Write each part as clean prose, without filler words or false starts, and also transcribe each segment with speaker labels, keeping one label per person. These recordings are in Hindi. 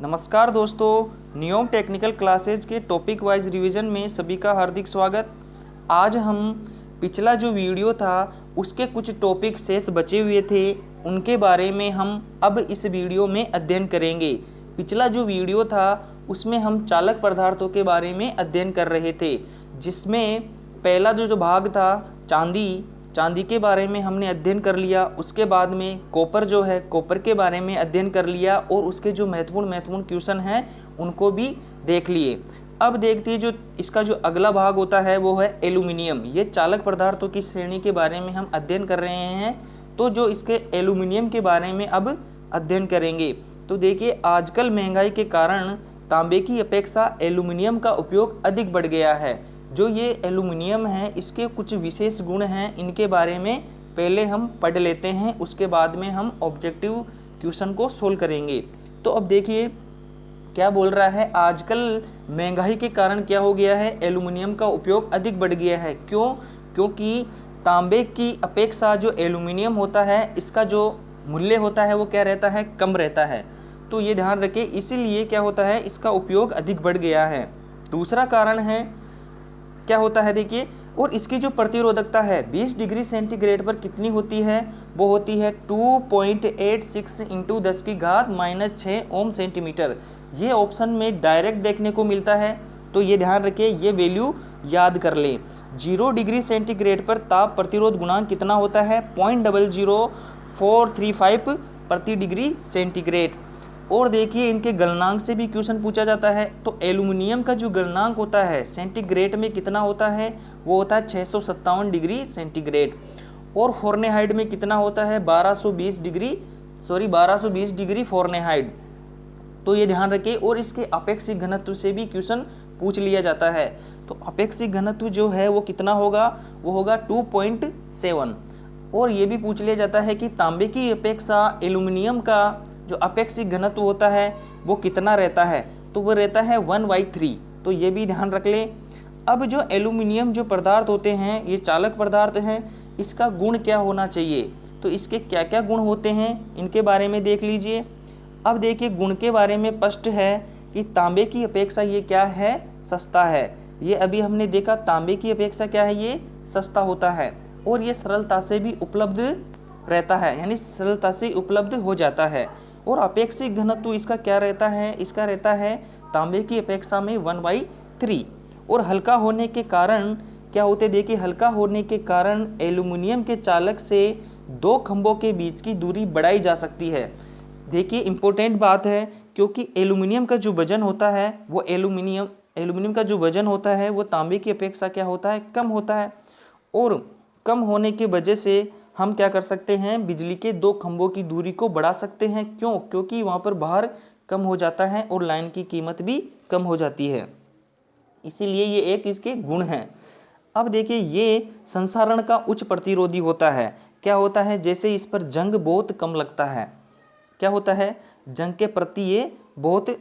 Speaker 1: नमस्कार दोस्तों, नियोम टेक्निकल क्लासेज के टॉपिक वाइज रिवीजन में सभी का हार्दिक स्वागत। आज हम पिछला जो वीडियो था उसके कुछ टॉपिक शेष बचे हुए थे, उनके बारे में हम अब इस वीडियो में अध्ययन करेंगे। पिछला जो वीडियो था उसमें हम चालक पदार्थों के बारे में अध्ययन कर रहे थे, जिसमें पहला जो भाग था चांदी के बारे में हमने अध्ययन कर लिया। उसके बाद में कॉपर के बारे में अध्ययन कर लिया और उसके जो महत्वपूर्ण क्वेश्चन हैं उनको भी देख लिए। अब देखते हैं जो इसका जो अगला भाग होता है वो है एल्यूमिनियम। ये चालक पदार्थों की श्रेणी के बारे में हम अध्ययन कर रहे हैं, तो जो इसके एल्यूमिनियम के बारे में अब अध्ययन करेंगे। तो देखिए, आजकल महंगाई के कारण तांबे की अपेक्षा एल्यूमिनियम का उपयोग अधिक बढ़ गया है। जो ये एल्यूमिनियम है इसके कुछ विशेष गुण हैं, इनके बारे में पहले हम पढ़ लेते हैं, उसके बाद में हम ऑब्जेक्टिव क्वेश्चन को सोल्व करेंगे। तो अब देखिए क्या बोल रहा है, आजकल महंगाई के कारण क्या हो गया है, एल्यूमिनियम का उपयोग अधिक बढ़ गया है। क्यों? क्योंकि तांबे की अपेक्षा जो एल्यूमिनियम होता है इसका जो मूल्य होता है वो क्या रहता है, कम रहता है। तो ये ध्यान रखें, इसीलिए क्या होता है, इसका उपयोग अधिक बढ़ गया है। दूसरा कारण है क्या होता है, देखिए, और इसकी जो प्रतिरोधकता है 20 डिग्री सेंटीग्रेड पर कितनी होती है, वो होती है 2.86 इंटू 10⁻⁻6 ओम सेंटीमीटर। ये ऑप्शन में डायरेक्ट देखने को मिलता है, तो ये ध्यान रखिए, ये वैल्यू याद कर लें। 0 डिग्री सेंटीग्रेड पर ताप प्रतिरोध गुणांक कितना होता है, 0.00435 प्रति डिग्री सेंटीग्रेड। और देखिए इनके गलनांक से भी क्वेश्चन पूछा जाता है। तो एल्यूमिनियम का जो गलनांक होता है सेंटीग्रेड में कितना होता है, वो होता है 657 डिग्री सेंटीग्रेड। और फॉरेनहाइट में कितना होता है, 1220 डिग्री फॉरेनहाइट। तो ये ध्यान रखिए। और इसके अपेक्षिक घनत्व से भी क्वेश्चन पूछ लिया जाता है। तो अपेक्षिक घनत्व जो है वो कितना होगा, वो होगा 2.7। और ये भी पूछ लिया जाता है कि तांबे की अपेक्षा एल्यूमिनियम का जो अपेक्षिक घनत्व होता है वो कितना रहता है, तो वो रहता है 1/3। तो ये भी ध्यान रख लें। अब जो एल्यूमिनियम जो पदार्थ होते हैं ये चालक पदार्थ हैं, इसका गुण क्या होना चाहिए, तो इसके क्या क्या गुण होते हैं इनके बारे में देख लीजिए। अब देखिए गुण के बारे में स्पष्ट है कि तांबे की अपेक्षा ये क्या है, सस्ता है। ये अभी हमने देखा, तांबे की अपेक्षा क्या है, ये सस्ता होता है। और ये सरलता से भी उपलब्ध रहता है, यानी सरलता से उपलब्ध हो जाता है। और अपेक्षिक घनत्व इसका क्या रहता है, इसका रहता है तांबे की अपेक्षा में 1/3। और हल्का होने के कारण क्या होते, देखिए हल्का होने के कारण एल्यूमिनियम के चालक से दो खंभों के बीच की दूरी बढ़ाई जा सकती है। देखिए इंपॉर्टेंट बात है, क्योंकि एल्यूमिनियम का जो वजन होता है वो एल्यूमिनियम का जो वजन होता है वो तांबे की अपेक्षा क्या होता है, कम होता है। और कम होने की वजह से हम क्या कर सकते हैं, बिजली के दो खंभों की दूरी को बढ़ा सकते हैं। क्यों? क्योंकि वहाँ पर भार कम हो जाता है और लाइन की कीमत भी कम हो जाती है। इसीलिए ये एक इसके गुण हैं। अब देखिए ये संसारण का उच्च प्रतिरोधी होता है। क्या होता है, जैसे इस पर जंग बहुत कम लगता है, क्या होता है, जंग के प्रति ये बहुत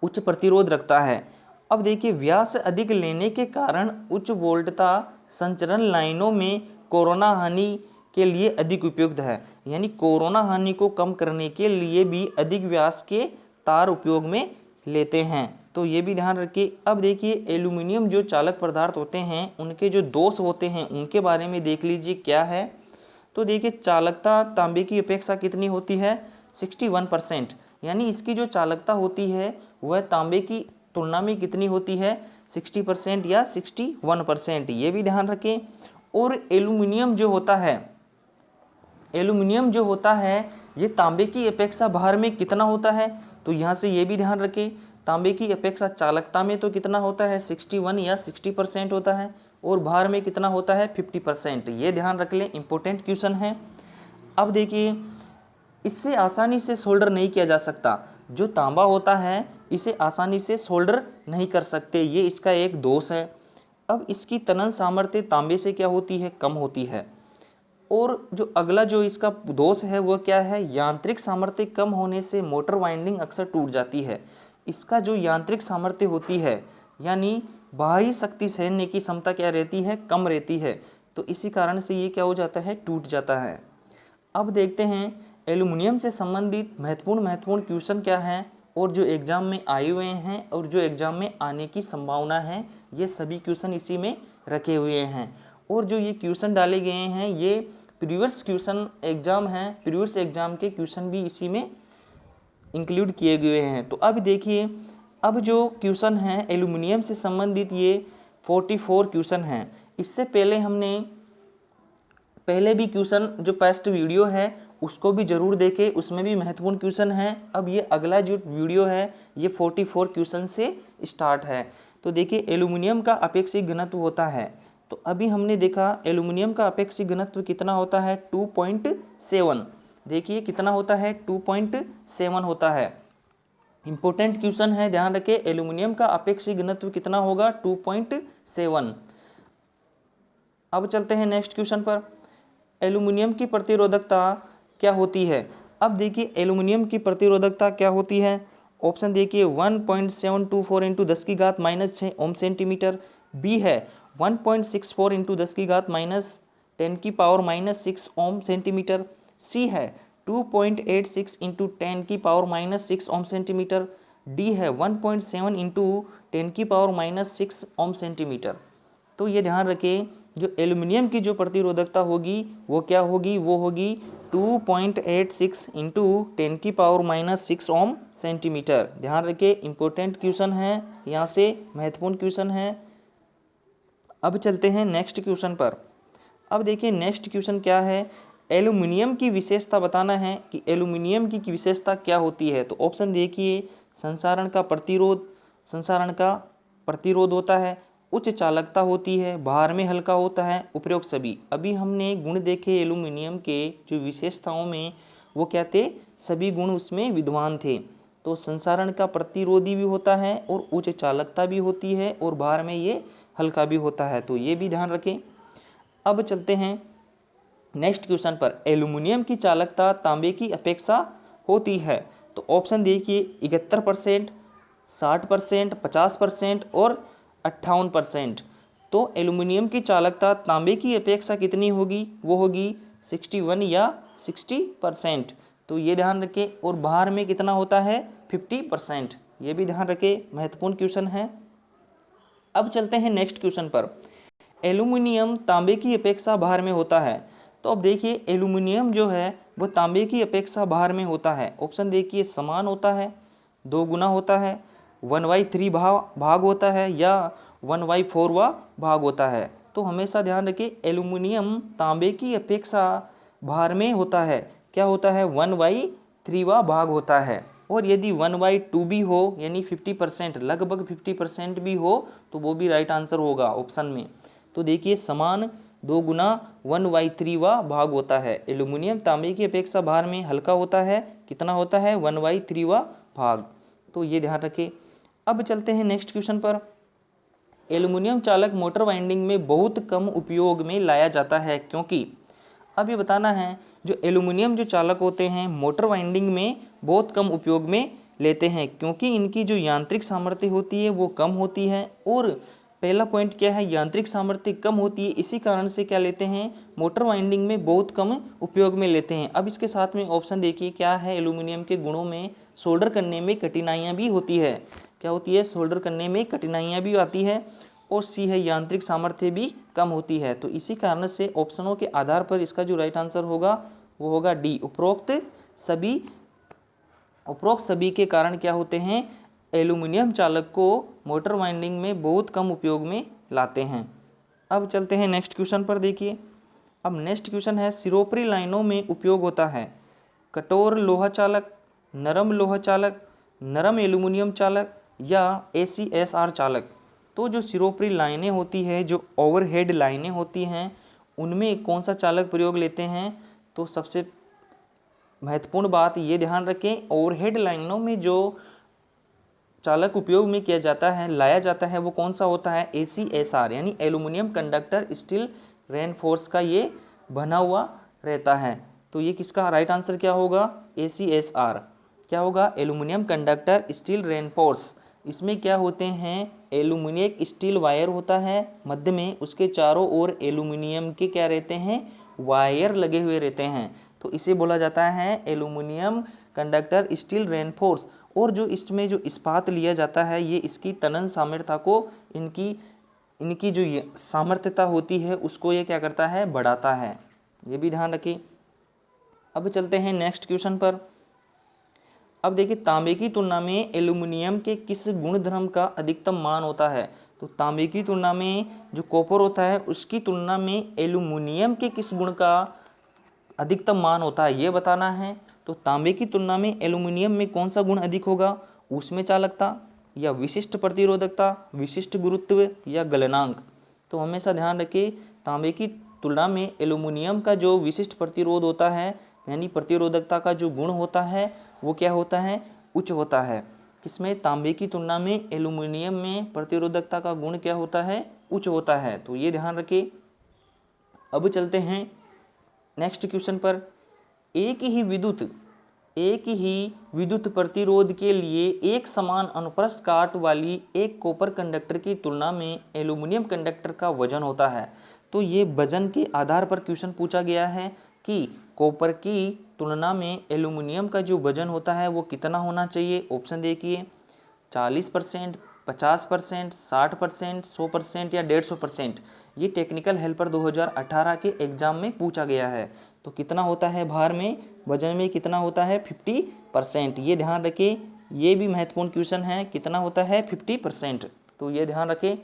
Speaker 1: उच्च प्रतिरोध रखता है। अब देखिए व्यास अधिक लेने के कारण उच्च वोल्टता संचरण लाइनों में कोरोना हानि के लिए अधिक उपयुक्त है। यानी कोरोना हानि को कम करने के लिए भी अधिक व्यास के तार उपयोग में लेते हैं, तो ये भी ध्यान रखिए। अब देखिए एल्यूमिनियम जो चालक पदार्थ होते हैं उनके जो दोष होते हैं उनके बारे में देख लीजिए क्या है। तो देखिए चालकता तांबे की अपेक्षा कितनी होती है, 61%। यानी इसकी जो चालकता होती है वह तांबे की तुलना में कितनी होती है, 60% या 61%। ये भी ध्यान रखें। और एल्यूमिनियम जो होता है ये तांबे की अपेक्षा भार में कितना होता है, तो यहाँ से ये भी ध्यान रखें, तांबे की अपेक्षा चालकता में तो कितना होता है, 61 या 60% होता है, और भार में कितना होता है, 50%। ये ध्यान रख लें, इंपॉर्टेंट क्वेश्चन है। अब देखिए इससे आसानी से सोल्डर नहीं किया जा सकता। जो तांबा होता है इसे आसानी से सोल्डर नहीं कर सकते, ये इसका एक दोष है। अब इसकी तनन सामर्थ्य तांबे से क्या होती है, कम होती है। और जो अगला जो इसका दोष है वो क्या है, यांत्रिक सामर्थ्य कम होने से मोटर वाइंडिंग अक्सर टूट जाती है। इसका जो यांत्रिक सामर्थ्य होती है यानी बाह्य शक्ति सहने की क्षमता क्या रहती है, कम रहती है। तो इसी कारण से ये क्या हो जाता है, टूट जाता है। अब देखते हैं एल्यूमिनियम से संबंधित महत्वपूर्ण क्वेश्चन क्या है और जो एग्ज़ाम में आए हुए हैं और जो एग्ज़ाम में आने की संभावना है, ये सभी क्वेश्चन इसी में रखे हुए हैं। और जो ये क्वेश्चन डाले गए हैं ये प्रीवियस क्वेश्चन एग्ज़ाम हैं, प्रीवियस एग्ज़ाम के क्वेश्चन भी इसी में इंक्लूड किए गए हैं। तो अब देखिए, अब जो क्वेश्चन हैं एल्यूमिनियम से संबंधित ये 44 क्वेश्चन हैं। इससे पहले हमने पहले भी क्वेश्चन जो पास्ट वीडियो है उसको भी ज़रूर देखें, उसमें भी महत्वपूर्ण क्वेश्चन हैं। अब ये अगला जो वीडियो है ये 44 क्वेश्चन से स्टार्ट है। तो देखिए, एल्यूमिनियम का अपेक्षिक घनत्व होता है। तो अभी हमने देखा एल्यूमिनियम का अपेक्षिक घनत्व कितना होता है, 2.7। देखिए कितना होता है, 2.7 होता है। इंपॉर्टेंट क्वेश्चन है, ध्यान रखें, एल्यूमिनियम का अपेक्षिक घनत्व कितना होगा, 2.7। अब चलते हैं नेक्स्ट क्वेश्चन पर। एल्यूमिनियम की प्रतिरोधकता क्या होती है। अब देखिए एल्यूमिनियम की प्रतिरोधकता क्या होती है। ऑप्शन देखिए 1.724 इंटू 10 की घात -6 ओम सेंटीमीटर, बी है 1.64 इंटू 10 की घात -10 की पावर -6 ओम सेंटीमीटर, सी है 2.86 इंटू 10 की पावर -6 ओम सेंटीमीटर, डी है 1.7 इंटू 10 की पावर -6 ओम सेंटीमीटर। तो ये ध्यान रखें, जो एल्यूमिनियम की जो प्रतिरोधकता होगी वो क्या होगी, वो होगी 2.86 इंटू 10 की पावर -6 ओम सेंटीमीटर। ध्यान रखें, इंपॉर्टेंट क्वेश्चन है, यहाँ से महत्वपूर्ण क्वेश्चन है। अब चलते हैं नेक्स्ट क्वेश्चन पर। अब देखिए नेक्स्ट क्वेश्चन क्या है, एल्यूमिनियम की विशेषता बताना है कि एल्यूमिनियम की विशेषता क्या होती है। तो ऑप्शन देखिए, संसारण का प्रतिरोध होता है, उच्च चालकता होती है, भार में हल्का होता है, उपरोक्त सभी। अभी हमने गुण देखे एल्यूमिनियम के जो विशेषताओं में, वो क्या थे, सभी गुण उसमें विद्वान थे। तो संसारण का प्रतिरोधी भी होता है और उच्च चालकता भी होती है और भार में ये हल्का भी होता है, तो ये भी ध्यान रखें। अब चलते हैं नेक्स्ट क्वेश्चन पर। एल्यूमिनियम की चालकता तांबे की अपेक्षा होती है। तो ऑप्शन देखिए 71%, 60%, 50% और 58%। तो एल्यूमिनियम की चालकता तांबे की अपेक्षा कितनी होगी, वो होगी 61 या 60%। तो ये ध्यान रखें। और भार में कितना होता है, 50%। ये भी ध्यान रखें, महत्वपूर्ण क्वेश्चन है। अब चलते हैं नेक्स्ट क्वेश्चन पर। एल्यूमिनियम तांबे की अपेक्षा भार में होता है। तो अब देखिए एल्यूमिनियम जो है वो तांबे की अपेक्षा भार में होता है। ऑप्शन देखिए, समान होता है, 2 गुना होता है, 1/3 भाग होता है या 1/4वां भाग होता है। तो हमेशा ध्यान रखिए, एल्यूमिनियम तांबे की अपेक्षा भार में होता है, क्या होता है, 1/3वां भाग होता है। और यदि 1/2 भी हो यानी 50%, लगभग 50% भी हो तो वो भी राइट आंसर होगा ऑप्शन में। तो देखिए समान 2 गुना 1/3वां भाग होता है। एल्यूमिनियम तांबे की अपेक्षा भार में हल्का होता है, कितना होता है, 1/3वां भाग। तो ये ध्यान रखें। अब चलते हैं नेक्स्ट क्वेश्चन पर। एल्यूमिनियम चालक मोटर वाइंडिंग में बहुत कम उपयोग में लाया जाता है, क्योंकि अब ये बताना है, जो एल्यूमिनियम जो चालक होते हैं मोटर वाइंडिंग में बहुत कम उपयोग में लेते हैं, क्योंकि इनकी जो यांत्रिक सामर्थ्य होती है वो कम होती है। और पहला पॉइंट क्या है, यांत्रिक सामर्थ्य कम होती है, इसी कारण से क्या लेते हैं, मोटर वाइंडिंग में बहुत कम उपयोग में लेते हैं। अब इसके साथ में ऑप्शन देखिए क्या है, एल्यूमिनियम के गुणों में सोल्डर करने में कठिनाइयाँ भी होती है, क्या होती है, सोल्डर करने में कठिनाइयाँ भी आती है। और सी है, यांत्रिक सामर्थ्य भी कम होती है। तो इसी कारण से ऑप्शनों के आधार पर इसका जो राइट आंसर होगा वो होगा डी, उपरोक्त सभी के कारण क्या होते हैं, एल्यूमिनियम चालक को मोटर वाइंडिंग में बहुत कम उपयोग में लाते हैं। अब चलते हैं नेक्स्ट क्वेश्चन पर। देखिए अब नेक्स्ट क्वेश्चन है, सिरोपरी लाइनों में उपयोग होता है कठोर लोहा चालक, नरम लोहा चालक, नरम एल्यूमिनियम चालक या ACSR चालक। तो जो सिरोपरी लाइनें होती है, जो ओवरहेड लाइनें होती हैं, उनमें कौन सा चालक प्रयोग लेते हैं। तो सबसे महत्वपूर्ण बात ये ध्यान रखें, ओवरहेड लाइनों में जो चालक उपयोग में किया जाता है, लाया जाता है, वो कौन सा होता है, ACSR यानी एल्यूमिनियम कंडक्टर स्टील रेनफोर्स का ये बना हुआ रहता है। तो ये किसका राइट आंसर क्या होगा, ACSR क्या होगा, एल्यूमिनियम कंडक्टर स्टील रेनफोर्स। इसमें क्या होते हैं, एल्यूमिनियम स्टील वायर होता है मध्य में, उसके चारों ओर एल्यूमिनियम के क्या रहते हैं, वायर लगे हुए रहते हैं। तो इसे बोला जाता है एल्यूमिनियम कंडक्टर स्टील रेनफोर्स, और जो इसमें जो इस्पात लिया जाता है ये इसकी तनन सामर्थ्यता को, इनकी जो सामर्थ्यता होती है उसको ये क्या करता है, बढ़ाता है। ये भी ध्यान रखिए। अब चलते हैं नेक्स्ट क्वेश्चन पर। अब देखिए तांबे की तुलना में एल्यूमिनियम के किस गुणधर्म का अधिकतम मान होता है। तो तांबे की तुलना में जो कॉपर होता है उसकी तुलना में एल्यूमिनियम के किस गुण का अधिकतम मान होता है ये बताना है। तो तांबे की तुलना में एल्यूमिनियम में कौन सा गुण अधिक होगा, ऊष्मीय चालकता या विशिष्ट प्रतिरोधकता, विशिष्ट गुरुत्व या गलनांक। तो हमेशा ध्यान रखें तांबे की तुलना में एल्यूमिनियम का जो विशिष्ट प्रतिरोध होता है यानी प्रतिरोधकता का जो गुण होता है वो क्या होता है, उच्च होता है। किसमें, तांबे की तुलना में एल्यूमिनियम में प्रतिरोधकता का गुण क्या होता है, उच्च होता है। तो ये ध्यान रखिए। अब चलते हैं नेक्स्ट क्वेश्चन पर। एक ही विद्युत प्रतिरोध के लिए एक समान अनुप्रस्थ काट वाली एक कॉपर कंडक्टर की तुलना में एल्यूमिनियम कंडक्टर का वजन होता है। तो ये वजन के आधार पर क्वेश्चन पूछा गया है कि कॉपर की तुलना में एल्यूमिनियम का जो वजन होता है वो कितना होना चाहिए। ऑप्शन देखिए 40%, 50%, 60%, 100% या 150%। ये टेक्निकल हेल्पर 2018 के एग्जाम में पूछा गया है। तो कितना होता है भार में, वजन में कितना होता है, 50%। ये ध्यान रखिए, ये भी महत्वपूर्ण क्वेश्चन है, कितना होता है 50%। तो ये ध्यान रखें।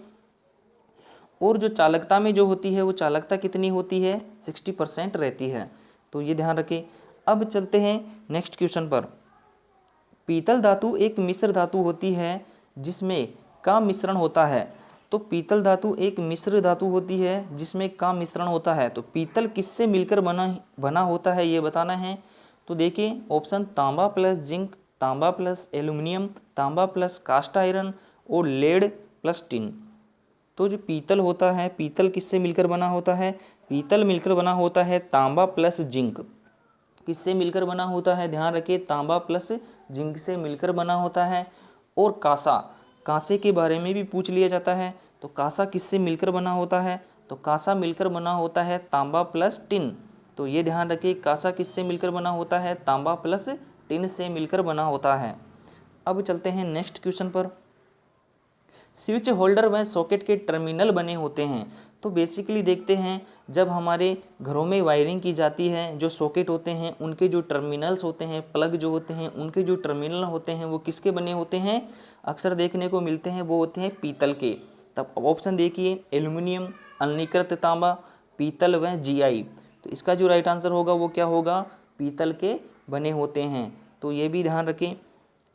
Speaker 1: और जो चालकता में जो होती है वो चालकता कितनी होती है, 60% रहती है। तो ये ध्यान रखें। अब चलते हैं नेक्स्ट क्वेश्चन पर। पीतल धातु एक मिश्र धातु होती है जिसमें का मिश्रण होता है। तो पीतल धातु एक मिश्र धातु होती है जिसमें का मिश्रण होता है। तो पीतल किससे मिलकर बना होता है ये बताना है। तो देखिए ऑप्शन तांबा प्लस जिंक, तांबा प्लस एल्यूमिनियम, तांबा प्लस कास्ट आयरन और लेड प्लस टिन। तो जो पीतल होता है, पीतल किससे मिलकर बना होता है, पीतल मिलकर बना होता है तांबा प्लस जिंक। किससे मिलकर बना होता है, ध्यान रखिए तांबा प्लस जिंक से मिलकर बना होता है। और कांसा, कांसे के बारे में भी पूछ लिया जाता है। तो कांसा किससे मिलकर बना होता है, तो कांसा मिलकर बना होता है तांबा प्लस टिन। तो ये ध्यान रखिए कांसा किससे मिलकर बना होता है, तांबा प्लस टिन से मिलकर बना होता है। अब चलते हैं नेक्स्ट क्वेश्चन पर। स्विच होल्डर व सॉकेट के टर्मिनल बने होते हैं। तो बेसिकली देखते हैं जब हमारे घरों में वायरिंग की जाती है, जो सॉकेट होते हैं उनके जो टर्मिनल्स होते हैं, प्लग जो होते हैं उनके जो टर्मिनल होते हैं वो किसके बने होते हैं, अक्सर देखने को मिलते हैं वो होते हैं पीतल के। तब ऑप्शन देखिए एल्यूमिनियम, अनिकृत तांबा, पीतल व जीआई। तो इसका जो राइट आंसर होगा वो क्या होगा, पीतल के बने होते हैं। तो ये भी ध्यान रखें।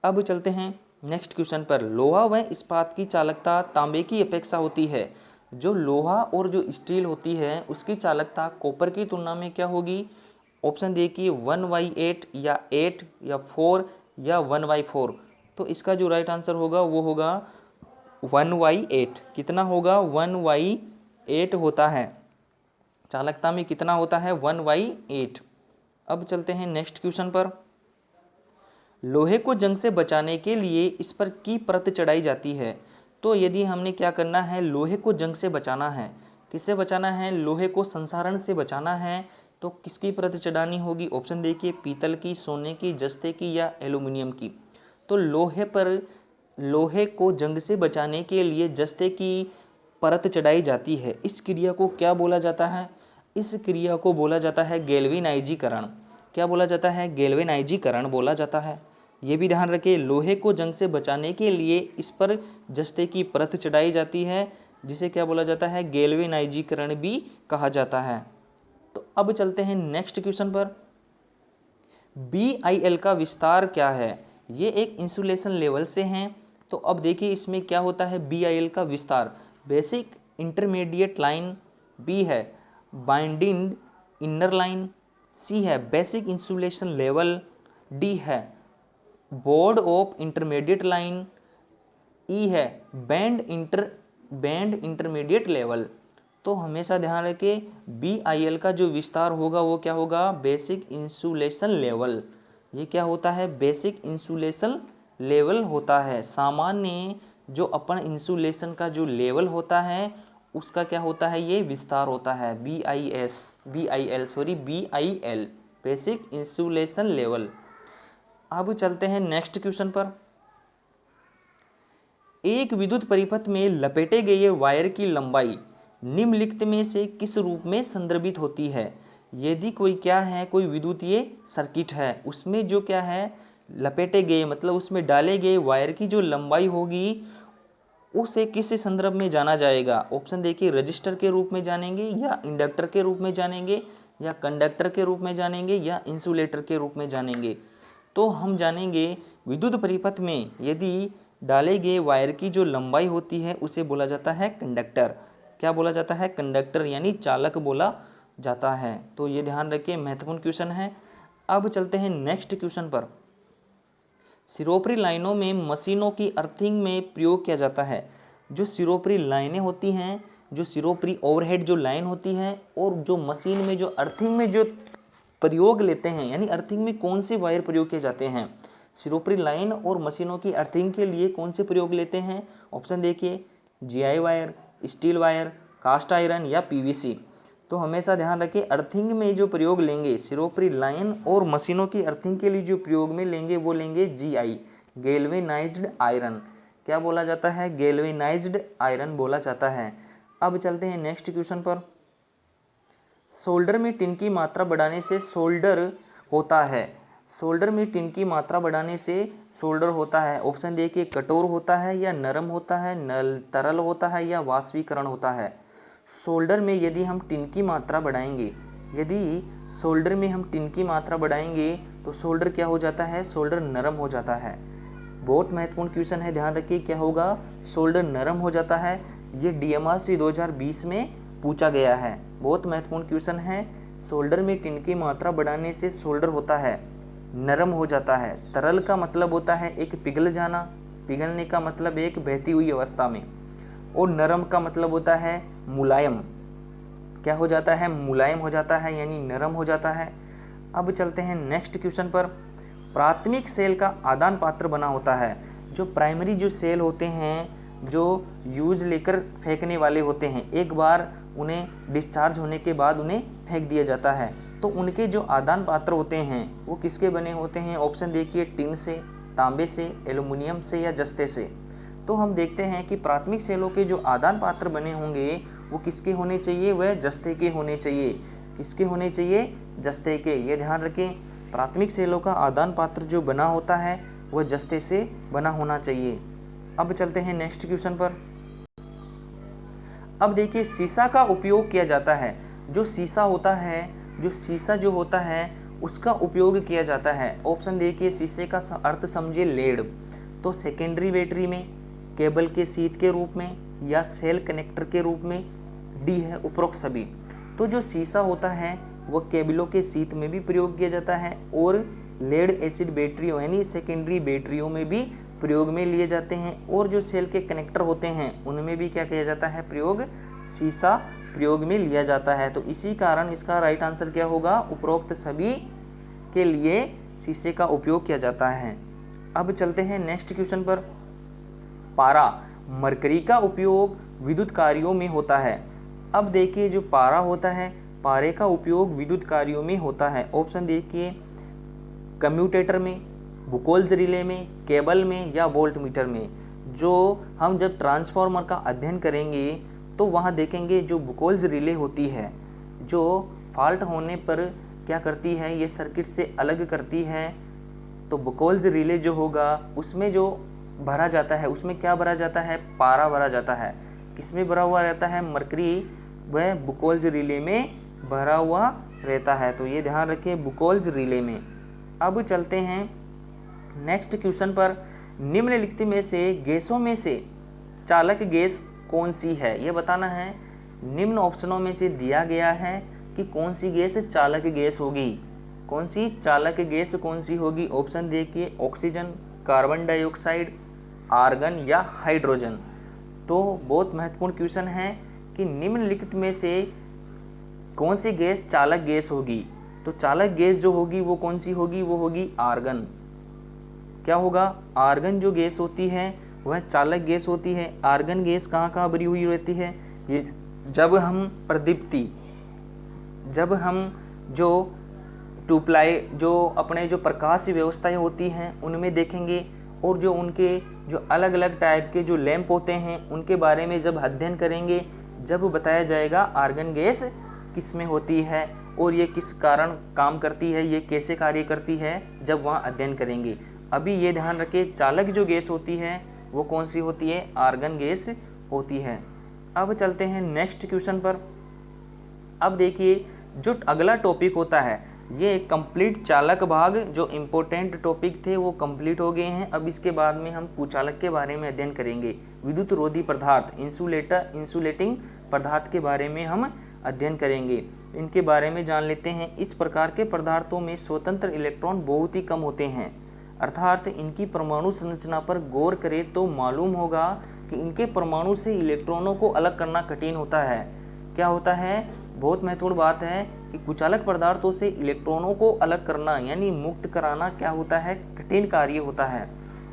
Speaker 1: अब चलते हैं नेक्स्ट क्वेश्चन पर। लोहा व इस्पात की चालकता तांबे की अपेक्षा होती है। जो लोहा और जो स्टील होती है उसकी चालकता कॉपर की तुलना में क्या होगी। ऑप्शन देखिए 1/8 या 8 या 4 या 1/4। तो इसका जो राइट आंसर होगा वो होगा 1/8। कितना होगा, 1/8 होता है। चालकता में कितना होता है, 1/8। अब चलते हैं नेक्स्ट क्वेश्चन पर। लोहे को जंग से बचाने के लिए इस पर की परत चढ़ाई जाती है। तो यदि हमने क्या करना है, लोहे को जंग से बचाना है, किससे बचाना है, लोहे को संसारण से बचाना है, तो किसकी परत चढ़ानी होगी। ऑप्शन देखिए पीतल की, सोने की, जस्ते की या एल्यूमिनियम की। तो लोहे को जंग से बचाने के लिए जस्ते की परत चढ़ाई जाती है। इस क्रिया को क्या बोला जाता है, इस क्रिया को बोला जाता है गैल्वेनाइजीकरण। क्या बोला जाता है, गैल्वेनाइजीकरण बोला जाता है। ये भी ध्यान रखें, लोहे को जंग से बचाने के लिए इस पर जस्ते की परत चढ़ाई जाती है, जिसे क्या बोला जाता है, गैल्वेनाइजीकरण भी कहा जाता है। तो अब चलते हैं नेक्स्ट क्वेश्चन पर। BIL का विस्तार क्या है, ये एक इंसुलेशन लेवल से हैं। तो अब देखिए इसमें क्या होता है, BIL का विस्तार, बेसिक इंटरमीडिएट लाइन, बी है बाइंडिंग इनर लाइन, सी है बेसिक इंसुलेशन लेवल, डी है बोर्ड ऑफ इंटरमीडिएट लाइन, ई है बैंड इंटरमीडिएट लेवल। तो हमेशा ध्यान रखें BIL का जो विस्तार होगा वो क्या होगा, बेसिक इंसुलेशन लेवल। ये क्या होता है, बेसिक इंसुलेशन लेवल होता है। सामान्य जो अपन इंसुलेशन का जो लेवल होता है उसका क्या होता है, ये विस्तार होता है। BIL basic insulation level. अब चलते हैं नेक्स्ट क्वेश्चन पर। एक विद्युत परिपथ में लपेटे गए वायर की लंबाई निम्नलिखित में से किस रूप में संदर्भित होती है। यदि कोई क्या है, कोई विद्युतीय सर्किट है, उसमें जो क्या है लपेटे गए मतलब उसमें डाले गए वायर की जो लंबाई होगी उसे किस संदर्भ में जाना जाएगा। ऑप्शन देखिए, रजिस्टर के रूप में जानेंगे या इंडक्टर के रूप में जानेंगे या कंडक्टर के रूप में जानेंगे या इंसुलेटर के रूप में जानेंगे। तो हम जानेंगे विद्युत परिपथ में यदि डाले गए वायर की जो लंबाई होती है उसे बोला जाता है कंडक्टर। क्या बोला जाता है? कंडक्टर, यानी चालक बोला जाता है। तो ये ध्यान रखिए, महत्वपूर्ण क्वेश्चन है। अब चलते हैं नेक्स्ट क्वेश्चन पर। सिरोपरी लाइनों में मशीनों की अर्थिंग में प्रयोग किया जाता है। जो सिरोपरी लाइनें होती हैं, जो सिरोपरी ओवरहेड जो लाइन होती है और जो मशीन में जो अर्थिंग में जो प्रयोग लेते हैं, यानी अर्थिंग में कौन से वायर प्रयोग किए जाते हैं। सिरोपरी लाइन और मशीनों की अर्थिंग के लिए कौन से प्रयोग लेते हैं। ऑप्शन देखिए, GI wire, steel wire, cast iron या पीवीसी। तो हमेशा ध्यान रखें, अर्थिंग में जो प्रयोग लेंगे सिरोपरी लाइन और मशीनों की अर्थिंग के लिए जो प्रयोग में लेंगे वो लेंगे जीआई, गैल्वेनाइज्ड आयरन। क्या बोला जाता है? गैल्वेनाइज्ड आयरन बोला जाता है। अब चलते हैं नेक्स्ट क्वेश्चन पर। सोल्डर में टिन की मात्रा बढ़ाने से सोल्डर होता है। सोल्डर में टिन की मात्रा बढ़ाने से सोल्डर होता है। ऑप्शन देखिए, कठोर होता है या नरम होता है, तरल होता है या वाष्पीकरण होता है। सोल्डर में यदि हम टिन की मात्रा बढ़ाएंगे, यदि सोल्डर में हम टिन की मात्रा बढ़ाएंगे तो सोल्डर क्या हो जाता है? सोल्डर नरम हो जाता है। बहुत महत्वपूर्ण क्वेश्चन है, ध्यान रखिए क्या होगा? सोल्डर नरम हो जाता है। ये DMRC 2020 में पूछा गया है, बहुत महत्वपूर्ण क्वेश्चन है। सोल्डर में टिन की मात्रा बढ़ाने से सोल्डर होता है नरम हो जाता है। तरल का मतलब होता है एक पिघल जाना, पिघलने का मतलब एक बहती हुई अवस्था में, और नरम का मतलब होता है मुलायम। क्या हो जाता है? मुलायम हो जाता है, यानी नरम हो जाता है। अब चलते हैं नेक्स्ट क्वेश्चन पर। प्राथमिक सेल का आदान पात्र बना होता है। जो प्राइमरी जो सेल होते हैं, जो यूज लेकर फेंकने वाले होते हैं, एक बार उन्हें डिस्चार्ज होने के बाद उन्हें फेंक दिया जाता है, तो उनके जो आदान पात्र होते हैं वो किसके बने होते हैं। ऑप्शन देखिए, टिन से, तांबे से, एल्युमिनियम से या जस्ते से। तो हम देखते हैं कि प्राथमिक सेलों के जो आदान पात्र बने होंगे वो किसके होने चाहिए? वह जस्ते के होने चाहिए। किसके होने चाहिए? जस्ते के। ये ध्यान रखें, प्राथमिक सेलों का आदान पात्र जो बना होता है वह जस्ते से बना होना चाहिए। अब चलते हैं नेक्स्ट क्वेश्चन पर। अब देखिए, सीसा का उपयोग किया जाता है। जो सीसा होता है, जो सीसा जो होता है उसका उपयोग किया जाता है। ऑप्शन देखिए, शीशे का अर्थ समझिए लेड, तो सेकेंडरी बैटरी में, केबल के शीट के रूप में या सेल कनेक्टर के रूप में। डी है उपरोक्त सभी। तो जो शीशा होता है वह केबलों के शीट में भी प्रयोग किया जाता है और लेड एसिड बैटरियों यानी सेकेंडरी बैटरियों में भी प्रयोग में लिए जाते हैं, और जो सेल के कनेक्टर होते हैं उनमें भी क्या किया जाता है? प्रयोग, शीशा प्रयोग में लिया जाता है। तो इसी कारण इसका राइट आंसर क्या होगा? उपरोक्त सभी के लिए शीशे का उपयोग किया जाता है। अब चलते हैं नेक्स्ट क्वेश्चन पर। पारा, मरकरी का उपयोग विद्युत कार्यों में होता है। अब देखिए, जो पारा होता है, पारे का उपयोग विद्युत कार्यों में होता है। ऑप्शन देखिए, कम्यूटेटर में, बुकोल्स रिले में, केबल में या वोल्ट मीटर में। जो हम जब ट्रांसफार्मर का अध्ययन करेंगे तो वहाँ देखेंगे जो बुकोल्स रिले होती है, जो फॉल्ट होने पर क्या करती है, ये सर्किट से अलग करती है। तो बुकोल्स रिले जो होगा उसमें जो भरा जाता है, उसमें क्या भरा जाता है? पारा भरा जाता है। किसमें भरा हुआ रहता है? मरकरी वह बुकोल्स रिले में भरा हुआ रहता है। तो ये ध्यान रखिए, बुकोल्स रिले में। अब चलते हैं नेक्स्ट क्वेश्चन पर। निम्नलिखित में से गैसों में से चालक गैस कौन सी है, ये बताना है। निम्न ऑप्शनों में से दिया गया है कि कौन सी गैस चालक गैस होगी। कौन सी चालक गैस कौन सी होगी? ऑप्शन देखिए, ऑक्सीजन, कार्बन डाइऑक्साइड, आर्गन या हाइड्रोजन। तो बहुत महत्वपूर्ण क्वेश्चन है कि निम्नलिखित में से कौन सी गैस चालक गैस होगी। तो चालक गैस जो होगी वो कौन सी होगी? वो होगी आर्गन। क्या होगा? आर्गन जो गैस होती है वह चालक गैस होती है। आर्गन गैस कहाँ कहाँ भरी हुई रहती है? ये जब हम प्रदीप्ति, जब हम जो टू प्लाई जो अपने जो प्रकाश व्यवस्थाएं होती हैं उनमें देखेंगे, और जो उनके जो अलग अलग टाइप के जो लैंप होते हैं उनके बारे में जब अध्ययन करेंगे, जब बताया जाएगा आर्गन गैस किस में होती है और ये किस कारण काम करती है, ये कैसे कार्य करती है, जब वहाँ अध्ययन करेंगे। अभी ये ध्यान रखें, चालक जो गैस होती है वो कौन सी होती है, आर्गन गैस होती है। अब चलते हैं नेक्स्ट क्वेश्चन पर। अब देखिए जो अगला टॉपिक होता है, ये कंप्लीट चालक भाग जो इम्पोर्टेंट टॉपिक थे वो कंप्लीट हो गए हैं। अब इसके बाद में हम कुचालक के बारे में अध्ययन करेंगे। विद्युत रोधी पदार्थ, इंसुलेटिंग पदार्थ के बारे में हम अध्ययन करेंगे। इनके बारे में जान लेते हैं। इस प्रकार के पदार्थों में स्वतंत्र इलेक्ट्रॉन बहुत ही कम होते हैं, अर्थात इनकी परमाणु संरचना पर गौर करें तो मालूम होगा कि इनके परमाणु से इलेक्ट्रॉनों को अलग करना कठिन होता है। क्या होता है, बहुत महत्वपूर्ण बात है कि कुचालक पदार्थों से इलेक्ट्रॉनों को अलग करना यानी मुक्त कराना क्या होता है, कठिन कार्य होता है।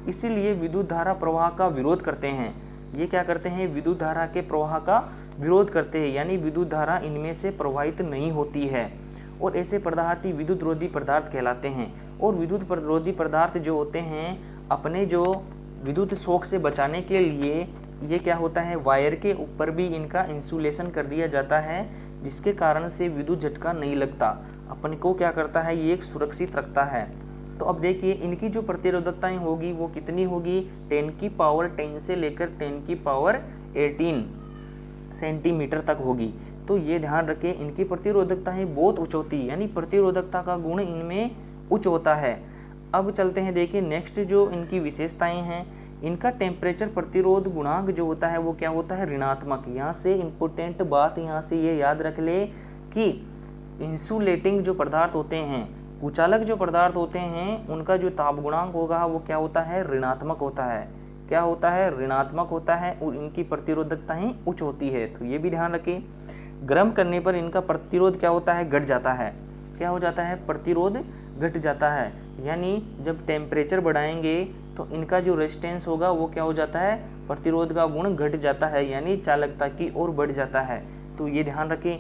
Speaker 1: इसीलिए विद्युत धारा प्रवाह का विरोध करते हैं। ये क्या करते हैं, विद्युत धारा के प्रवाह का विरोध करते हैं, यानी विद्युत धारा इनमें से प्रवाहित नहीं होती है। और ऐसे पदार्थ ही विद्युत रोधी पदार्थ कहलाते हैं। और विद्युत रोधी पदार्थ जो होते हैं, अपने जो विद्युत शॉक से बचाने के लिए ये क्या होता है, वायर के ऊपर भी इनका इंसुलेशन कर दिया जाता है, जिसके कारण से विद्युत झटका नहीं लगता। अपन को क्या करता है, ये एक सुरक्षित रखता है। तो अब देखिए इनकी जो प्रतिरोधकताएं होगी वो कितनी होगी, 10⁻10 से लेकर 10⁻18 सेंटीमीटर तक होगी। तो ये ध्यान रखें, इनकी प्रतिरोधकताएं बहुत उच्च होती है, यानी प्रतिरोधकता का गुण इनमें उच्च होता है। अब चलते हैं, देखिए नेक्स्ट जो इनकी विशेषताएं हैं, इनका टेम्परेचर प्रतिरोध गुणांक जो होता है वो क्या होता है, ऋणात्मक। यहाँ से इम्पोर्टेंट बात यहाँ से ये याद रख ले कि इंसुलेटिंग जो पदार्थ होते हैं, कुचालक जो पदार्थ होते हैं, उनका जो ताप गुणांक होगा वो क्या होता है, ऋणात्मक होता है। क्या होता है, ऋणात्मक होता है। और इनकी प्रतिरोधकताएं उच्च होती है। तो ये भी ध्यान रखें। गर्म करने पर इनका प्रतिरोध क्या होता है, घट जाता है। क्या हो जाता है, प्रतिरोध घट जाता है। यानी जब टेम्परेचर बढ़ाएंगे तो इनका जो रेजिस्टेंस होगा वो क्या हो जाता है, प्रतिरोध का गुण घट जाता है, यानी चालकता की ओर बढ़ जाता है। तो ये ध्यान रखें।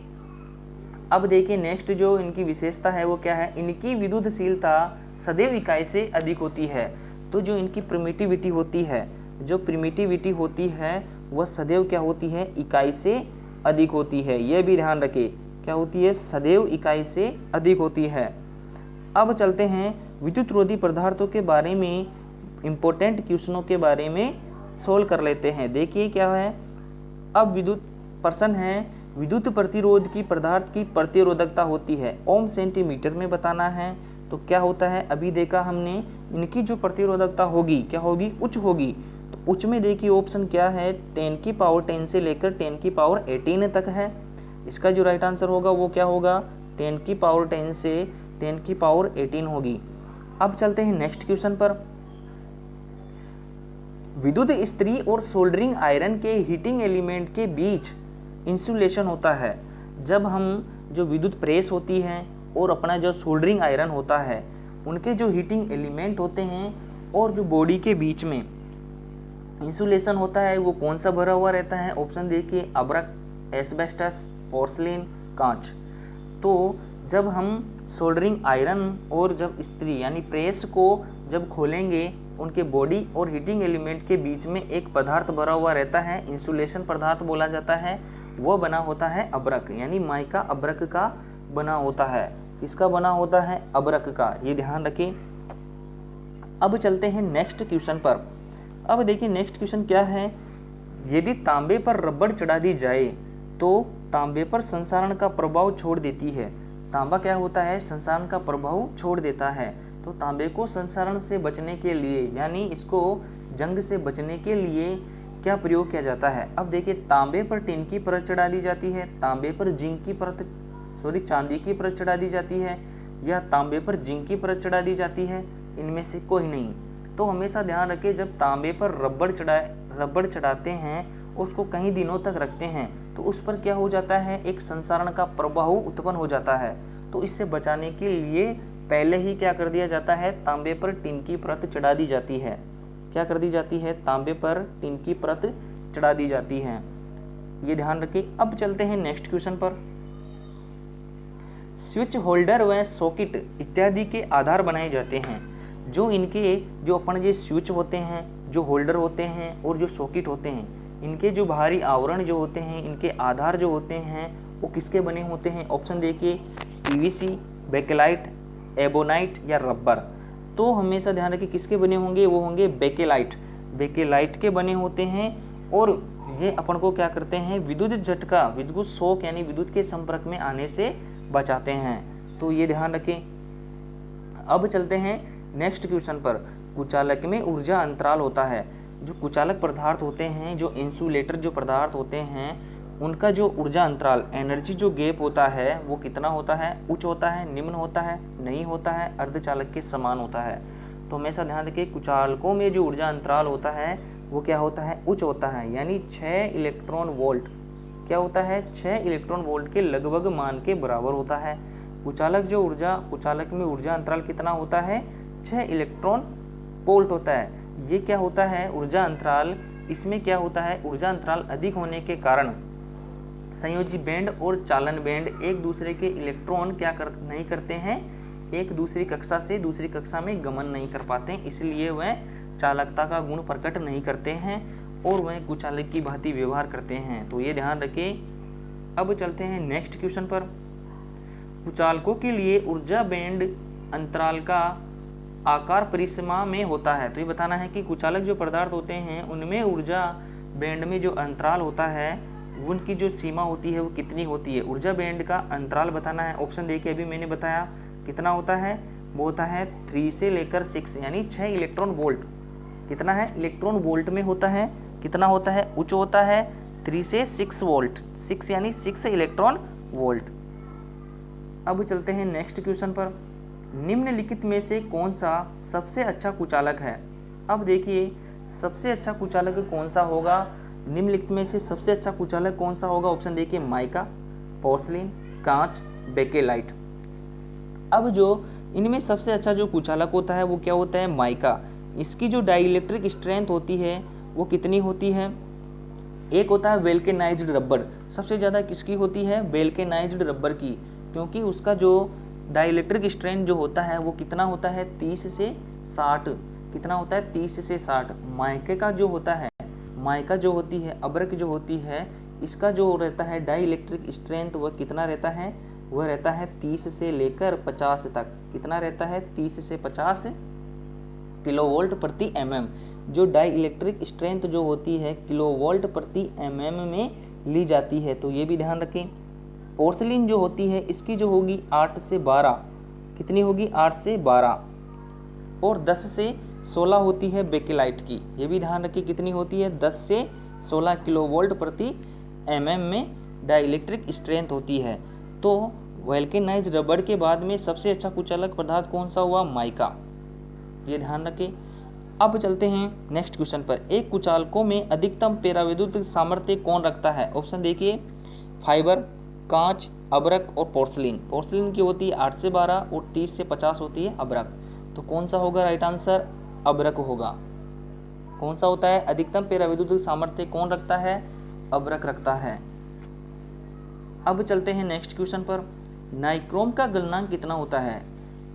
Speaker 1: अब देखिए नेक्स्ट जो इनकी विशेषता है वो क्या है, इनकी विद्युतशीलता सदैव इकाई से अधिक होती है। तो जो इनकी प्रिमिटिविटी होती है, जो प्रिमिटिविटी होती है वह सदैव क्या होती है, इकाई से अधिक होती है। यह भी ध्यान रखें, क्या होती है, सदैव इकाई से अधिक होती है। अब चलते हैं विद्युत रोधी पदार्थों के बारे में, इम्पोर्टेंट क्वेश्चनों के बारे में सोल्व कर लेते हैं। देखिए क्या है, अब विद्युत प्रश्न है, विद्युत प्रतिरोध की पदार्थ की प्रतिरोधकता होती है, ओम सेंटीमीटर में बताना है। तो क्या होता है, अभी देखा हमने, इनकी जो प्रतिरोधकता होगी क्या होगी, उच्च होगी। तो उच्च में देखिए ऑप्शन क्या है, 10⁻10 से लेकर 10⁻18 तक है। इसका जो राइट आंसर होगा वो क्या होगा, 10⁻10 से 10⁻18 होगी। अब चलते हैं नेक्स्ट क्वेश्चन पर। विद्युत इस्त्री और सोल्डरिंग आयरन के हीटिंग एलिमेंट के बीच इंसुलेशन होता है। जब हम जो विद्युत प्रेस होती है और अपना जो सोल्डरिंग आयरन होता है, उनके जो हीटिंग एलिमेंट होते हैं और जो बॉडी के बीच में इंसुलेशन होता है, वो कौन सा भरा हुआ रहता है। ऑप्शन देखिए, अब्रक, एस्बेस्टस, पोर्सलिन, कांच। तो जब हम सोल्डरिंग आयरन और जब इस्त्री यानी प्रेस को जब खोलेंगे, उनके बॉडी और हीटिंग एलिमेंट के बीच में एक पदार्थ भरा हुआ रहता है, इंसुलेशन पदार्थ बोला जाता है। वो बना होता है अब्रक, यानी माइका अब्रक का बना होता है। किसका बना होता है, अब्रक का। ये ध्यान रखें। अब चलते हैं नेक्स्ट क्वेश्चन पर। अब देखिए नेक्स्ट क्वेश्चन क्या है, यदि तांबे पर रबड़ चढ़ा दी जाए तो तांबे पर संसारण का प्रभाव छोड़ देती है। तांबा क्या होता है, संसारण का प्रभाव छोड़ देता है। तो तांबे को संसारण से बचने के लिए, यानी इसको जंग से बचने के लिए क्या प्रयोग किया जाता है। अब देखिए, तांबे पर टिन की परत चढ़ा दी जाती है, तांबे पर जिंक की परत, चांदी की परत चढ़ा दी जाती है, या तांबे पर जिंक की परत चढ़ा दी जाती है। इनमें से कोई नहीं। तो हमेशा ध्यान रखें, जब तांबे पर रबड़ चढ़ाते हैं, उसको कई दिनों तक रखते हैं, तो उस पर क्या हो जाता है, एक संसारण का प्रभाव उत्पन्न हो जाता है। तो इससे बचाने के लिए पहले ही क्या कर दिया जाता है, तांबे पर टिन की परत चढ़ा दी जाती है। क्या कर दी जाती है, तांबे पर टिन की परत चढ़ा दी जाती है। ये ध्यान रखें। अब चलते हैं नेक्स्ट क्वेश्चन पर। स्विच होल्डर व सॉकेट इत्यादि के आधार बनाए जाते हैं। जो अपन ये स्विच होते हैं, जो होल्डर होते हैं और जो सॉकेट होते हैं, इनके जो बाहरी आवरण जो होते हैं, इनके आधार जो होते हैं वो किसके बने होते हैं? ऑप्शन देखिए, पीवीसी, बेकेलाइट, एबोनाइट या रबर। तो हमेशा ध्यान रखिए किसके बने होंगे? वो होंगे बेकेलाइट के बने होते हैं। और ये अपन को क्या करते हैं? विद्युत झटका, विद्युत शॉक यानी विद्युत के संपर्क में आने से बचाते हैं। तो ये ध्यान रखें। अब चलते हैं नेक्स्ट क्वेश्चन पर। कुचालक में ऊर्जा अंतराल होता है। जो कुचालक पदार्थ होते हैं, जो इंसुलेटर जो पदार्थ होते हैं, उनका जो ऊर्जा अंतराल, एनर्जी जो गैप होता है वो कितना होता है? उच्च होता है, निम्न होता है, नहीं होता है, अर्धचालक के समान होता है। तो हमेशा ध्यान रखिए कुचालकों में जो ऊर्जा अंतराल होता है वो क्या होता है? उच्च होता है, यानी 6 इलेक्ट्रॉन वोल्ट। क्या होता है? 6 इलेक्ट्रॉन वोल्ट के लगभग मान के बराबर होता है। कुचालक में ऊर्जा अंतराल कितना होता है? 6 इलेक्ट्रॉन वोल्ट होता है। ये क्या होता है? ऊर्जा अंतराल। इसमें क्या होता है? ऊर्जा अंतराल अधिक होने के कारण संयोजी बैंड और चालन बैंड एक दूसरे के इलेक्ट्रॉन नहीं करते हैं, एक दूसरी कक्षा से दूसरी कक्षा में गमन नहीं कर पाते, इसलिए वह चालकता का गुण प्रकट नहीं करते हैं और वह कुचालक की भांति व्यवहार करते हैं। तो ये ध्यान रखें। अब चलते हैं नेक्स्ट क्वेश्चन पर। कुचालकों के लिए ऊर्जा बैंड अंतराल का आकार परिसीमा में होता है। तो ये बताना है कि कुचालक जो पदार्थ होते हैं उनमें ऊर्जा बैंड में जो अंतराल होता है उनकी जो सीमा होती है वो कितनी होती है? ऊर्जा बैंड का अंतराल बताना है। ऑप्शन देखिए, अभी मैंने बताया कितना होता है? वो होता है 3 से लेकर 6 यानी 6 इलेक्ट्रॉन वोल्ट। कितना है? इलेक्ट्रॉन वोल्ट में होता है। कितना होता है? उच्च होता है 3 से 6 वोल्ट, 6 यानी 6 इलेक्ट्रॉन वोल्ट। अब चलते हैं नेक्स्ट क्वेश्चन पर। निम्नलिखित में से कौन सा सबसे अच्छा कुचालक है? अब देखिए सबसे अच्छा कुचालक कौन सा होगा? निम्नलिखित में से सबसे अच्छा कुचालक कौन सा होगा? ऑप्शन देखिए, माइका, पोर्सलिन, कांच, बेकेलाइट। अब जो इनमें सबसे अच्छा जो कुचालक होता है वो क्या होता है? माइका। इसकी जो डाइइलेक्ट्रिक स्ट्रेंथ होती है वो कितनी होती है? एक होता है वेल्केनाइज्ड रबर। सबसे ज़्यादा किसकी होती है? वेल्केनाइज्ड रबर की, क्योंकि उसका जो डाइइलेक्ट्रिक स्ट्रेंथ जो होता है वो कितना होता है? 30 से 60। कितना होता है? 30 से 60। माइके का जो होता है, माइका जो होती है, अब्रक जो होती है, इसका जो रहता है डाइइलेक्ट्रिक स्ट्रेंथ वह कितना रहता है? वह रहता है 30 से लेकर 50 तक। कितना रहता है? 30 से 50 किलोवोल्ट प्रति mm। जो डाइइलेक्ट्रिक स्ट्रेंथ जो होती है किलोवोल्ट प्रति mm में ली जाती है। तो ये भी ध्यान रखें। पोर्सलिन जो होती है इसकी जो होगी 8 से 12। कितनी होगी? 8 से 12। और 10 से 16 होती है बेकेलाइट की। ये भी ध्यान रखिए कितनी होती है? 10 से 16 किलोवोल्ट प्रति mm में डाइइलेक्ट्रिक स्ट्रेंथ होती है। तो वेल्केनाइज्ड रबर के बाद में सबसे अच्छा कुचालक पदार्थ कौन सा हुआ? माइका। ये ध्यान रखें। अब चलते हैं नेक्स्ट क्वेश्चन पर। एक कुचालकों में अधिकतम पेराविद्युत सामर्थ्य कौन रखता है? ऑप्शन देखिए, फाइबर, कांच, अब्रक और पोर्सलिन। पोर्सलिन की होती है 8 से 12 और 30 से 50 होती है अब्रक। तो कौन सा होगा राइट आंसर? अब्रक होगा। कौन सा होता है? अधिकतम पेराविद्युत सामर्थ्य कौन रखता है? अब्रक रखता है। अब चलते हैं नेक्स्ट क्वेश्चन पर। नाइक्रोम का गलनांक कितना होता है?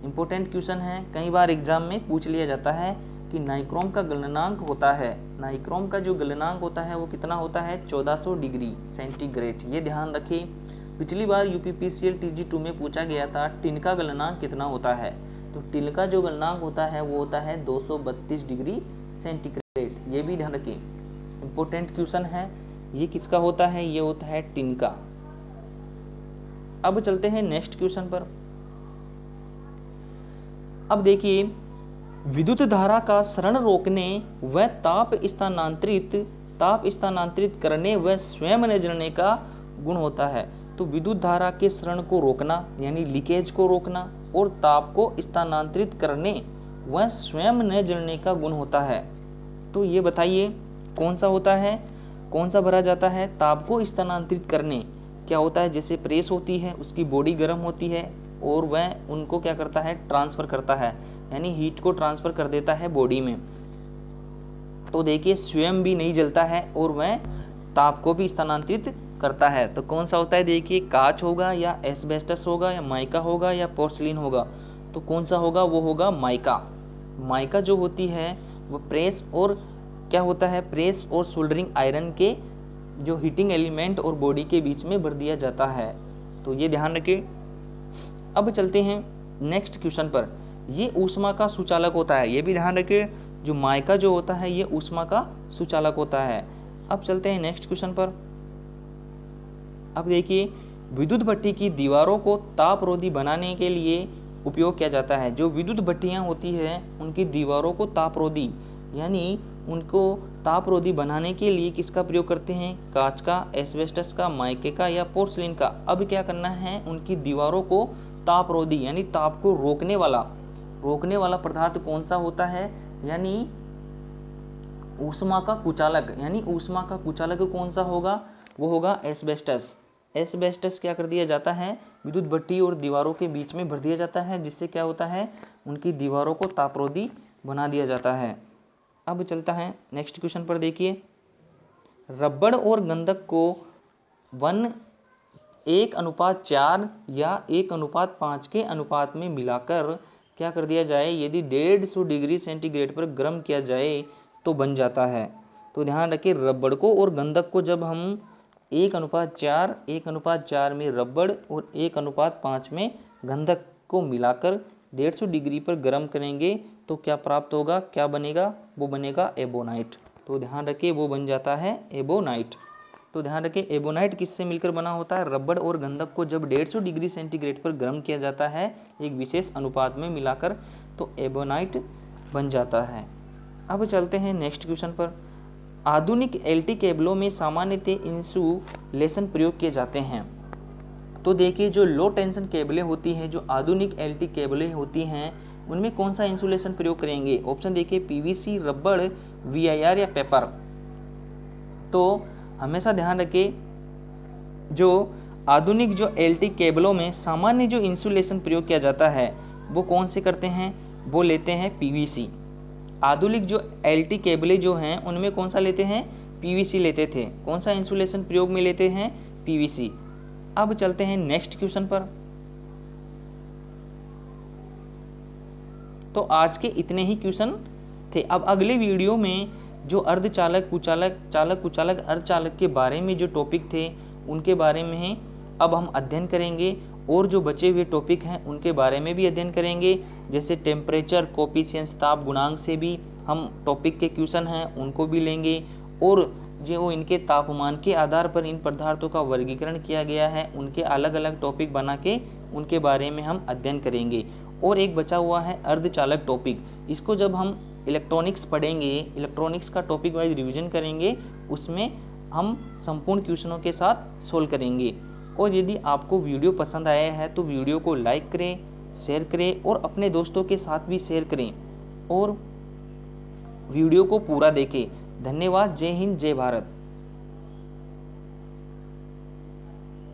Speaker 1: इंपॉर्टेंट क्वेश्चन है, कई बार एग्जाम में पूछ लिया जाता है कि नाइक्रोम का गलनांक होता है। नाइक्रोम का जो गलनांक होता है वो कितना होता है? 1400 डिग्री सेंटीग्रेड। ये ध्यान रखिए। पिछली बार यूपीपीसीएल TG2 में पूछा गया था टिन का गलनांक कितना होता है। तो टिन का जो गलनांक होता है वो होता है 232 डिग्री सेंटीग्रेड। ये भी ध्यान रखिए, इंपॉर्टेंट क्वेश्चन है। ये किसका होता है? ये होता है टिन का। अब चलते हैं नेक्स्ट क्वेश्चन पर। अब देखिए, विद्युत धारा का सरण रोकने व ताप स्थानांतरित करने व स्वयं न जलने का गुण होता है। तो विद्युत धारा के सरण को रोकना यानी लीकेज को रोकना और ताप को स्थानांतरित करने व स्वयं न जलने का गुण होता है। तो ये बताइए कौन सा होता है? कौन सा भरा जाता है? ताप को स्थानांतरित करने क्या होता है? जैसे प्रेस होती है, उसकी बॉडी गर्म होती है और वह उनको क्या करता है? ट्रांसफ़र करता है, यानी हीट को ट्रांसफ़र कर देता है बॉडी में। तो देखिए स्वयं भी नहीं जलता है और वह ताप को भी स्थानांतरित करता है। तो कौन सा होता है, देखिए कांच होगा या एस्बेस्टस होगा या माइका होगा या पोर्सिलिन होगा। तो कौन सा होगा, वो होगा माइका। माइका जो होती है वो प्रेस और क्या होता है, प्रेस और सोल्डरिंग आयरन के जो हीटिंग एलिमेंट और बॉडी के बीच में भर दिया जाता है। तो ये ध्यान रखिए। अब चलते हैं नेक्स्ट क्वेश्चन पर। ये ऊष्मा का सुचालक होता है, ये भी ध्यान रखिए। जो माइका जो होता है ये ऊष्मा का सुचालक होता है। अब चलते हैं नेक्स्ट क्वेश्चन पर। अब देखिए, विद्युत भट्टी की दीवारों को तापरोधी बनाने के लिए उपयोग किया जाता है। जो विद्युत भट्टियाँ होती है उनकी दीवारों को तापरोधी यानी उनको तापरोधी बनाने के लिए किसका प्रयोग करते हैं, कांच का, एस्बेस्टस का, माइके का या पोर्सिलिन का। अब क्या करना है, उनकी दीवारों को तापरोधी यानी ताप को रोकने वाला पदार्थ कौन सा होता है, यानी ऊष्मा का कुचालक। यानी ऊष्मा का कुचालक कौन सा होगा, वो होगा एस्बेस्टस। एस्बेस्टस क्या कर दिया जाता है, विद्युत भट्टी और दीवारों के बीच में भर दिया जाता है, जिससे क्या होता है, उनकी दीवारों को तापरोधी बना दिया जाता है। अब चलता है नेक्स्ट क्वेश्चन पर। देखिए, रबड़ और गंधक को 1:4 या 1:5 के अनुपात में मिलाकर क्या कर दिया जाए, यदि 150 डिग्री सेंटीग्रेड पर गर्म किया जाए तो बन जाता है। तो ध्यान रखिए, रबड़ को और गंधक को जब हम 1:4 में रबड़ और 1:5 में गंधक को मिलाकर 150 डिग्री पर गर्म करेंगे तो क्या प्राप्त होगा, क्या बनेगा, वो बनेगा एबोनाइट। तो ध्यान रखिए, वो बन जाता है एबोनाइट। तो ध्यान रखिए, एबोनाइट किससे मिलकर बना होता है, रबड़ और गंधक को जब 150 डिग्री सेंटीग्रेड पर गर्म किया जाता है एक विशेष अनुपात में मिलाकर, तो एबोनाइट बन जाता है। अब चलते हैं नेक्स्ट क्वेश्चन पर। आधुनिक एलटी केबलों में सामान्यतः इंसुलेशन प्रयोग किए जाते हैं। तो देखिए, जो लो टेंशन केबलें होती हैं, जो आधुनिक एलटी केबलें होती हैं, उनमें कौन सा इंसुलेशन प्रयोग करेंगे। ऑप्शन देखिए, पीवीसी, रबड़, वीआईआर या पेपर। तो हमेशा ध्यान रखिए, जो आधुनिक जो एलटी केबलों में सामान्य जो इंसुलेशन प्रयोग किया जाता है वो कौन से करते हैं, वो लेते हैं पीवीसी। आधुनिक जो एलटी केबलें जो हैं उनमें कौन सा लेते हैं, पीवीसी लेते थे। कौन सा इंसुलेशन प्रयोग में लेते हैं, पीवीसी। अब चलते हैं नेक्स्ट क्वेश्चन पर। तो आज के इतने ही क्वेश्चन थे। अब अगले वीडियो में जो अर्धचालक, कुचालक, चालक, कुचालक, अर्धचालक के बारे में जो टॉपिक थे उनके बारे में अब हम अध्ययन करेंगे, और जो बचे हुए टॉपिक हैं उनके बारे में भी अध्ययन करेंगे। जैसे टेम्परेचर कोफिशिएंट, ताप गुणांक से भी हम टॉपिक के क्वेश्चन हैं उनको भी लेंगे, और जो इनके तापमान के आधार पर इन पदार्थों का वर्गीकरण किया गया है उनके अलग अलग टॉपिक बना के उनके बारे में हम अध्ययन करेंगे। और एक बचा हुआ है अर्धचालक टॉपिक, इसको जब हम इलेक्ट्रॉनिक्स पढ़ेंगे, इलेक्ट्रॉनिक्स का टॉपिक वाइज रिवीजन करेंगे, उसमें हम संपूर्ण क्वेश्चनों के साथ सोल्व करेंगे। और यदि आपको वीडियो पसंद आया है तो वीडियो को लाइक करें, शेयर करें और अपने दोस्तों के साथ भी शेयर करें, और वीडियो को पूरा देखें। धन्यवाद। जय हिंद, जय भारत।